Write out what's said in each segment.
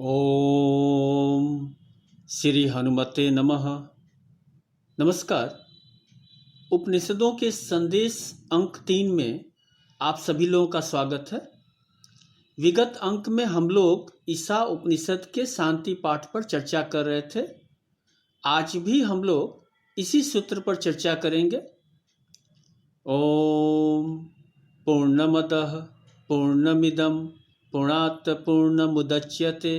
ओम श्री हनुमते नमः। नमस्कार। उपनिषदों के संदेश अंक 3 में आप सभी लोगों का स्वागत है। विगत अंक में हम लोग ईसा उपनिषद के शांति पाठ पर चर्चा कर रहे थे। आज भी हम लोग इसी सूत्र पर चर्चा करेंगे। ओम पूर्णमदः पूर्णमिदं पूर्णात् पूर्णमुदच्यते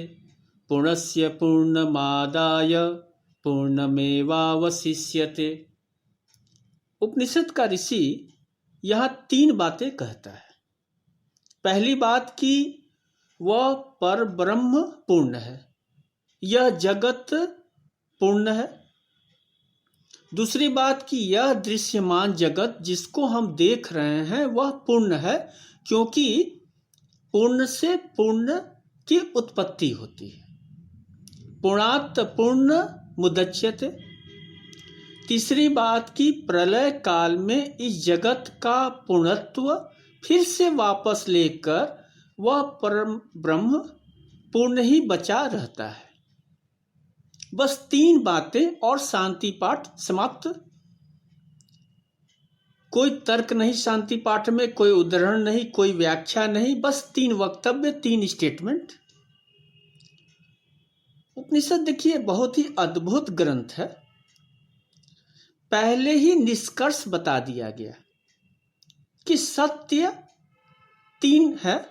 पूर्णस्य पूर्णमादाय पूर्णमेवावशिष्यते। उपनिषद का ऋषि यहाँ 3 बातें कहता है। पहली बात कि वह पर ब्रह्म पूर्ण है, यह जगत पूर्ण है। दूसरी बात कि यह दृश्यमान जगत जिसको हम देख रहे हैं वह पूर्ण है, क्योंकि पूर्ण से पूर्ण की उत्पत्ति होती है। पूर्णात् पूर्ण मुदच्यते। तीसरी बात कि प्रलय काल में इस जगत का पूर्णत्व फिर से वापस लेकर वह परम ब्रह्म पूर्ण ही बचा रहता है। बस 3 बातें और शांति पाठ समाप्त। कोई तर्क नहीं शांति पाठ में, कोई उदाहरण नहीं, कोई व्याख्या नहीं, बस 3 वक्तव्य, 3 स्टेटमेंट। उपनिषद देखिए बहुत ही अद्भुत ग्रंथ है। पहले ही निष्कर्ष बता दिया गया कि सत्य 3 है।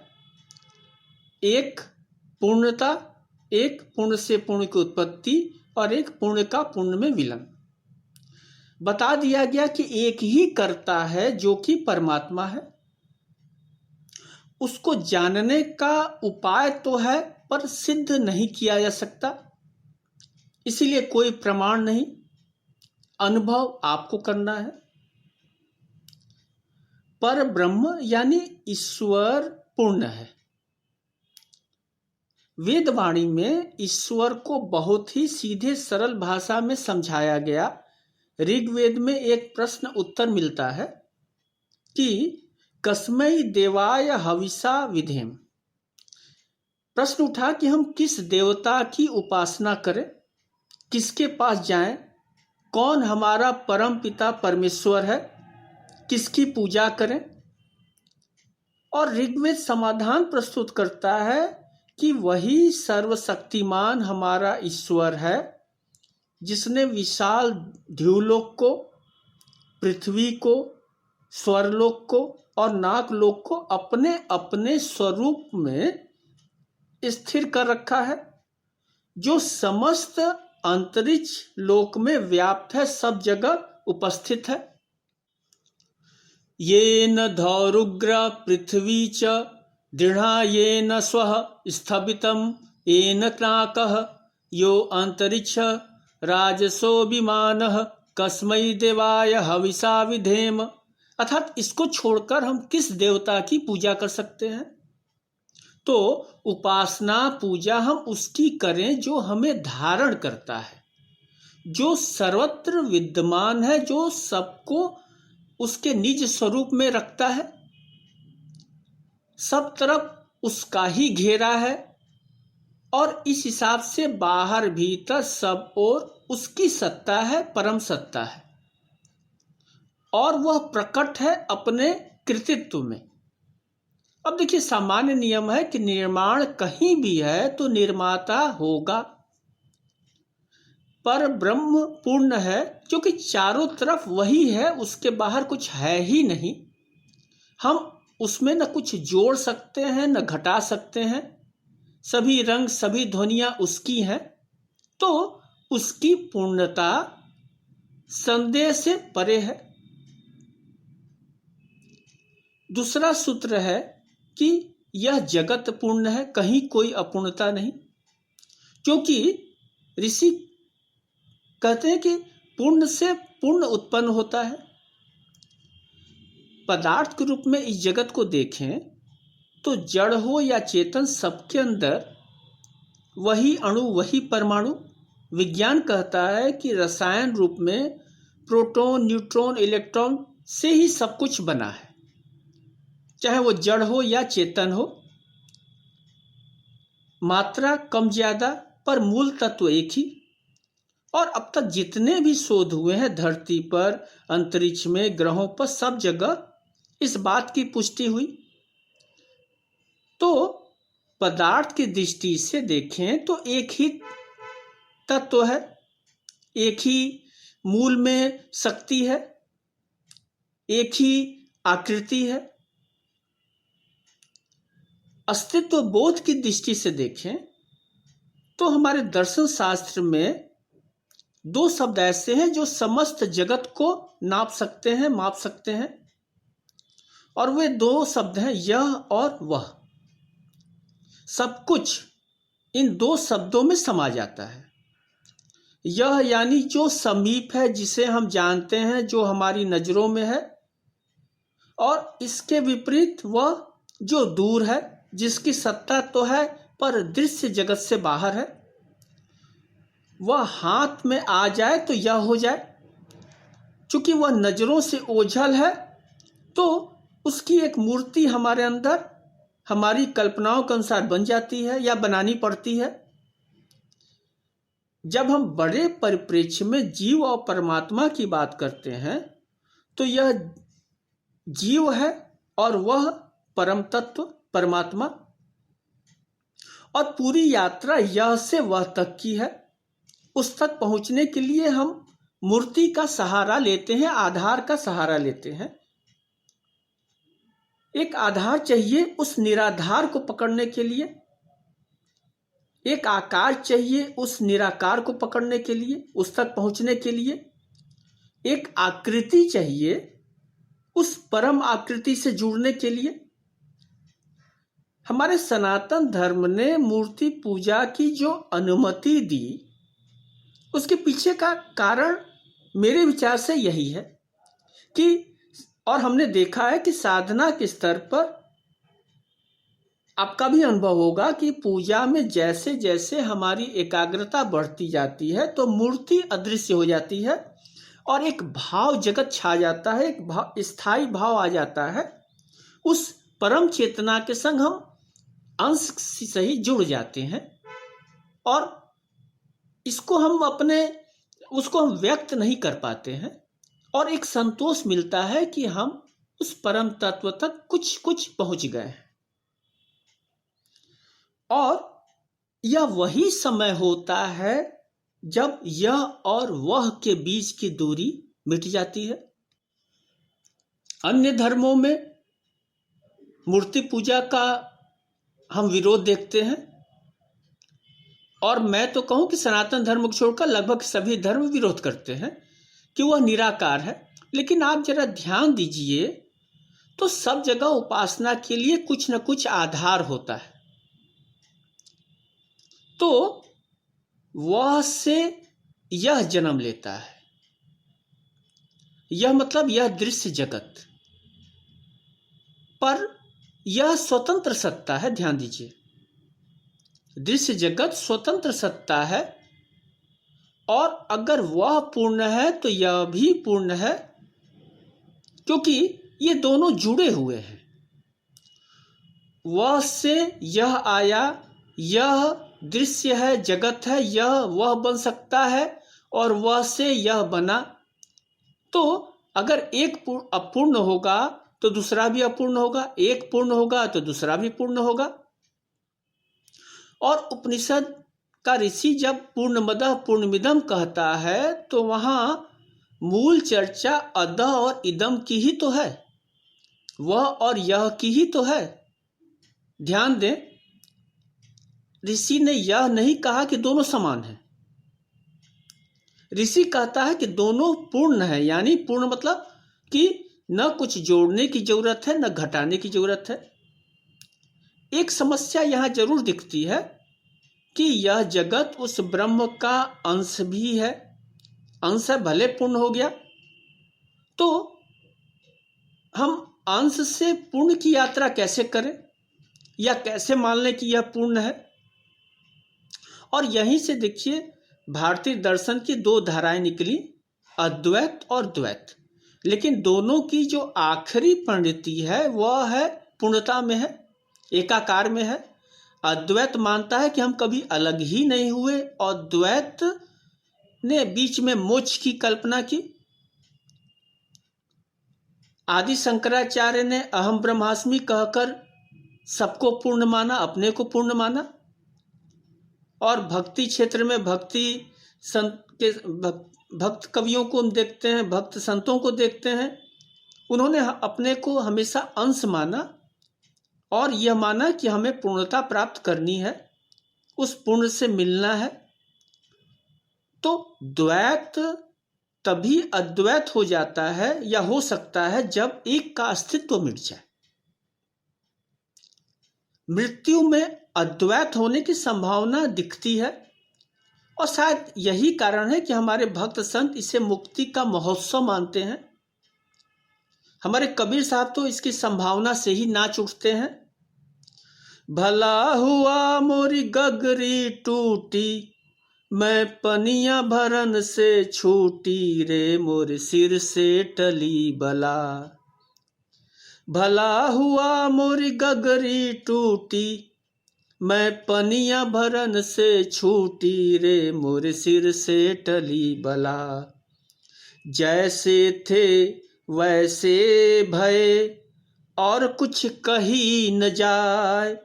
एक पूर्णता, एक पूर्ण से पूर्ण की उत्पत्ति और एक पूर्ण का पूर्ण में विलय। बता दिया गया कि एक ही कर्ता है जो कि परमात्मा है। उसको जानने का उपाय तो है पर सिद्ध नहीं किया जा सकता, इसीलिए कोई प्रमाण नहीं, अनुभव आपको करना है। पर ब्रह्म यानी ईश्वर पूर्ण है। वेदवाणी में ईश्वर को बहुत ही सीधे सरल भाषा में समझाया गया। ऋग्वेद में एक प्रश्न उत्तर मिलता है कि कस्मै देवाय हविषा विधेम। प्रश्न उठा कि हम किस देवता की उपासना करें, किसके पास जाएं, कौन हमारा परम पिता परमेश्वर है, किसकी पूजा करें। और ऋग्वेद समाधान प्रस्तुत करता है कि वही सर्वशक्तिमान हमारा ईश्वर है, जिसने विशाल ध्युलोक को, पृथ्वी को, स्वर्लोक को और नागलोक को अपने अपने स्वरूप में स्थिर कर रखा है, जो समस्त अंतरिक्ष लोक में व्याप्त है, सब जगह उपस्थित है। येन धौरुग्र पृथ्वी च दृढ़ा येन स्वः स्थभितं येन क्नाकः यो अंतरिक्ष राजसो विमानः कस्मै देवाय हविषा विधेम। अर्थात इसको छोड़कर हम किस देवता की पूजा कर सकते हैं? तो उपासना पूजा हम उसकी करें जो हमें धारण करता है, जो सर्वत्र विद्यमान है, जो सबको उसके निज स्वरूप में रखता है, सब तरफ उसका ही घेरा है और इस हिसाब से बाहर भीतर सब ओर उसकी सत्ता है, परम सत्ता है, और वह प्रकट है अपने कृतित्व में। अब देखिए सामान्य नियम है कि निर्माण कहीं भी है तो निर्माता होगा। पर ब्रह्म पूर्ण है क्योंकि चारों तरफ वही है, उसके बाहर कुछ है ही नहीं। हम उसमें न कुछ जोड़ सकते हैं न घटा सकते हैं। सभी रंग सभी ध्वनियां उसकी हैं, तो उसकी पूर्णता संदेह से परे है। दूसरा सूत्र है कि यह जगत पूर्ण है, कहीं कोई अपूर्णता नहीं, क्योंकि ऋषि कहते हैं कि पूर्ण से पूर्ण उत्पन्न होता है। पदार्थ के रूप में इस जगत को देखें तो जड़ हो या चेतन, सबके अंदर वही अणु, वही परमाणु। विज्ञान कहता है कि रसायन रूप में प्रोटॉन, न्यूट्रॉन, इलेक्ट्रॉन से ही सब कुछ बना है, चाहे वो जड़ हो या चेतन हो। मात्रा कम ज्यादा पर मूल तत्व एक ही। और अब तक जितने भी शोध हुए हैं धरती पर, अंतरिक्ष में, ग्रहों पर, सब जगह इस बात की पुष्टि हुई। तो पदार्थ की दृष्टि से देखें तो एक ही तत्व है, एक ही मूल में शक्ति है, एक ही आकृति है। अस्तित्व बोध की दृष्टि से देखें तो हमारे दर्शन शास्त्र में दो शब्द ऐसे हैं जो समस्त जगत को नाप सकते हैं, माप सकते हैं, और वे दो शब्द हैं यह और वह। सब कुछ इन दो शब्दों में समा जाता है। यह यानी जो समीप है, जिसे हम जानते हैं, जो हमारी नजरों में है, और इसके विपरीत वह जो दूर है, जिसकी सत्ता तो है पर दृश्य जगत से बाहर है। वह हाथ में आ जाए तो यह हो जाए, चूंकि वह नजरों से ओझल है तो उसकी एक मूर्ति हमारे अंदर हमारी कल्पनाओं के अनुसार बन जाती है या बनानी पड़ती है। जब हम बड़े परिप्रेक्ष्य में जीव और परमात्मा की बात करते हैं तो यह जीव है और वह परम तत्व परमात्मा, और पूरी यात्रा यह से वह तक की है। उस तक पहुंचने के लिए हम मूर्ति का सहारा लेते हैं, आधार का सहारा लेते हैं। एक आधार चाहिए उस निराधार को पकड़ने के लिए, एक आकार चाहिए उस निराकार को पकड़ने के लिए, उस तक पहुंचने के लिए। एक आकृति चाहिए उस परम आकृति से जुड़ने के लिए। हमारे सनातन धर्म ने मूर्ति पूजा की जो अनुमति दी, उसके पीछे का कारण मेरे विचार से यही है कि, और हमने देखा है कि साधना के स्तर पर आपका भी अनुभव होगा कि पूजा में जैसे जैसे हमारी एकाग्रता बढ़ती जाती है तो मूर्ति अदृश्य हो जाती है और एक भाव जगत छा जाता है, एक भाव, स्थायी भाव आ जाता है। उस परम चेतना के संग हम अंश से ही जुड़ जाते हैं और इसको हम उसको हम व्यक्त नहीं कर पाते हैं, और एक संतोष मिलता है कि हम उस परम तत्व तक कुछ कुछ पहुंच गए हैं। और यह वही समय होता है जब यह और वह के बीच की दूरी मिट जाती है। अन्य धर्मों में मूर्ति पूजा का हम विरोध देखते हैं, और मैं तो कहूं कि सनातन धर्म को छोड़कर लगभग सभी धर्म विरोध करते हैं कि वह निराकार है। लेकिन आप जरा ध्यान दीजिए तो सब जगह उपासना के लिए कुछ न कुछ आधार होता है। तो वह से यह जन्म लेता है, यह मतलब यह दृश्य जगत, पर यह स्वतंत्र सत्ता है। ध्यान दीजिए, दृश्य जगत स्वतंत्र सत्ता है, और अगर वह पूर्ण है तो यह भी पूर्ण है, क्योंकि ये दोनों जुड़े हुए हैं। वह से यह आया, यह दृश्य है, जगत है, यह वह बन सकता है, और वह से यह बना। तो अगर एक अपूर्ण होगा तो दूसरा भी अपूर्ण होगा, एक पूर्ण होगा तो दूसरा भी पूर्ण होगा। और उपनिषद का ऋषि जब पूर्णमदः पूर्णमिदं कहता है तो वहां मूल चर्चा अदः और इदम की ही तो है, वह और यह की ही तो है। ध्यान दें, ऋषि ने यह नहीं कहा कि दोनों समान हैं। ऋषि कहता है कि दोनों पूर्ण है, यानी पूर्ण मतलब कि न कुछ जोड़ने की जरूरत है न घटाने की जरूरत है। एक समस्या यहां जरूर दिखती है कि यह जगत उस ब्रह्म का अंश भी है, अंश है, भले पूर्ण हो गया, तो हम अंश से पूर्ण की यात्रा कैसे करें या कैसे मान लें कि यह पूर्ण है। और यहीं से देखिए भारतीय दर्शन की दो धाराएं निकली, अद्वैत और द्वैत, लेकिन दोनों की जो आखिरी परिणति है वह है पूर्णता में है, एकाकार में है। अद्वैत मानता है कि हम कभी अलग ही नहीं हुए और द्वैत ने बीच में मोक्ष की कल्पना की। आदि शंकराचार्य ने अहम ब्रह्मास्मि कहकर सबको पूर्ण माना, अपने को पूर्ण माना। और भक्ति क्षेत्र में भक्त कवियों को हम देखते हैं, भक्त संतों को देखते हैं, उन्होंने अपने को हमेशा अंश माना और यह माना कि हमें पूर्णता प्राप्त करनी है, उस पूर्ण से मिलना है। तो द्वैत तभी अद्वैत हो जाता है या हो सकता है जब एक का अस्तित्व मिट जाए। मृत्यु में अद्वैत होने की संभावना दिखती है और शायद यही कारण है कि हमारे भक्त संत इसे मुक्ति का महोत्सव मानते हैं। हमारे कबीर साहब तो इसकी संभावना से ही नाच उठते हैं। भला हुआ मोरी गगरी टूटी, मैं पनिया भरन से छूटी रे, मोर सिर से टली बला। भला हुआ मोरी गगरी टूटी, मैं पनिया भरन से छूटी रे, मोर सिर से टली बला। जैसे थे वैसे भय और कुछ कही न जाए,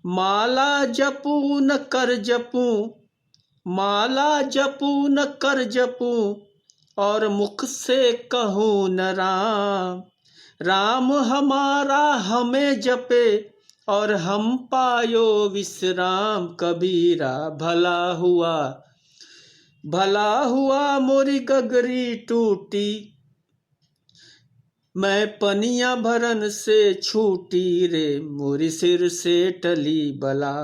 माला जपू न कर जपू, माला जपू न कर जपू, और मुख से कहूँ न राम। राम हमारा हमें जपे और हम पायो विश्राम। कबीरा भला हुआ मोरी गगरी टूटी, मैं पनिया भरन से छूटी रे, मोरी सिर से टली बला।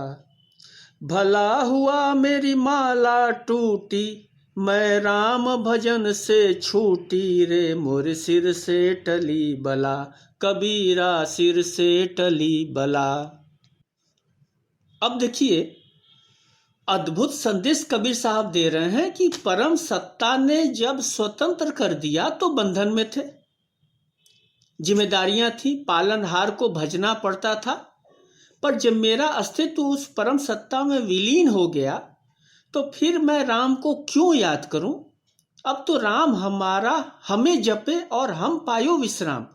भला हुआ मेरी माला टूटी, मैं राम भजन से छूटी रे, मोर सिर से टली बला। कबीरा सिर से टली बला। अब देखिए अद्भुत संदेश कबीर साहब दे रहे हैं कि परम सत्ता ने जब स्वतंत्र कर दिया तो बंधन में थे, जिम्मेदारियां थी, पालनहार को भजना पड़ता था। पर जब मेरा अस्तित्व उस परम सत्ता में विलीन हो गया तो फिर मैं राम को क्यों याद करूं? अब तो राम हमारा हमें जपे और हम पायो विश्राम।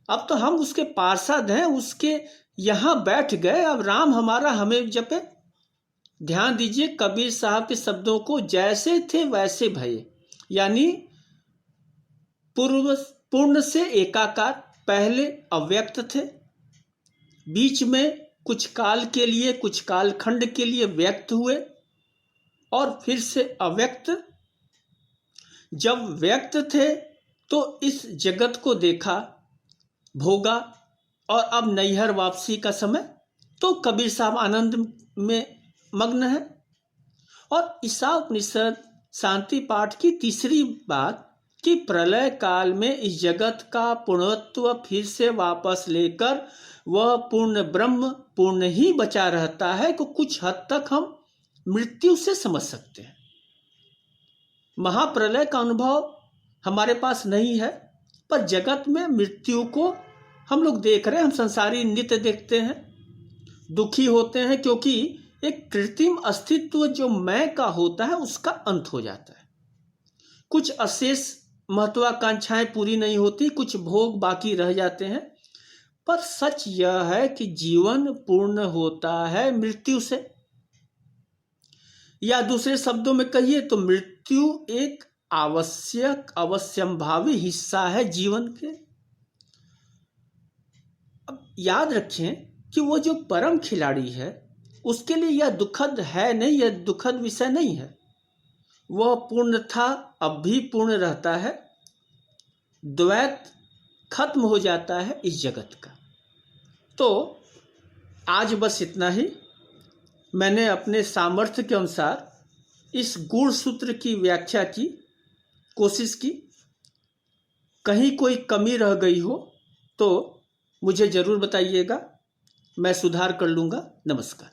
अब तो हम उसके पार्षद हैं, उसके यहां बैठ गए, अब राम हमारा हमें जपे। ध्यान दीजिए कबीर साहब के शब्दों को, जैसे थे वैसे भये, यानी पूर्ण से एकाकार। पहले अव्यक्त थे, बीच में कुछ काल के लिए, कुछ कालखंड के लिए व्यक्त हुए और फिर से अव्यक्त। जब व्यक्त थे तो इस जगत को देखा, भोगा और अब नैहर वापसी का समय। तो कबीर साहब आनंद में मग्न है। और ईसा उपनिषद शांति पाठ की तीसरी बात कि प्रलय काल में इस जगत का पूर्णत्व फिर से वापस लेकर वह पूर्ण ब्रह्म पूर्ण ही बचा रहता है को कुछ हद तक हम मृत्यु से समझ सकते हैं। महाप्रलय का अनुभव हमारे पास नहीं है, पर जगत में मृत्यु को हम लोग देख रहे हैं। हम संसारी नित्य देखते हैं, दुखी होते हैं, क्योंकि एक कृत्रिम अस्तित्व जो मैं का होता है उसका अंत हो जाता है। कुछ अशेष महत्वाकांक्षाएं पूरी नहीं होती, कुछ भोग बाकी रह जाते हैं। पर सच यह है कि जीवन पूर्ण होता है मृत्यु से, या दूसरे शब्दों में कहिए तो मृत्यु एक आवश्यक अवश्यंभावी हिस्सा है जीवन के। अब याद रखें कि वो जो परम खिलाड़ी है उसके लिए यह दुखद है नहीं, यह दुखद विषय नहीं है। वह पूर्ण था, अब भी पूर्ण रहता है। द्वैत खत्म हो जाता है इस जगत का। तो आज बस इतना ही। मैंने अपने सामर्थ्य के अनुसार इस गूढ़ सूत्र की व्याख्या की कोशिश की। कहीं कोई कमी रह गई हो तो मुझे ज़रूर बताइएगा, मैं सुधार कर लूँगा। नमस्कार।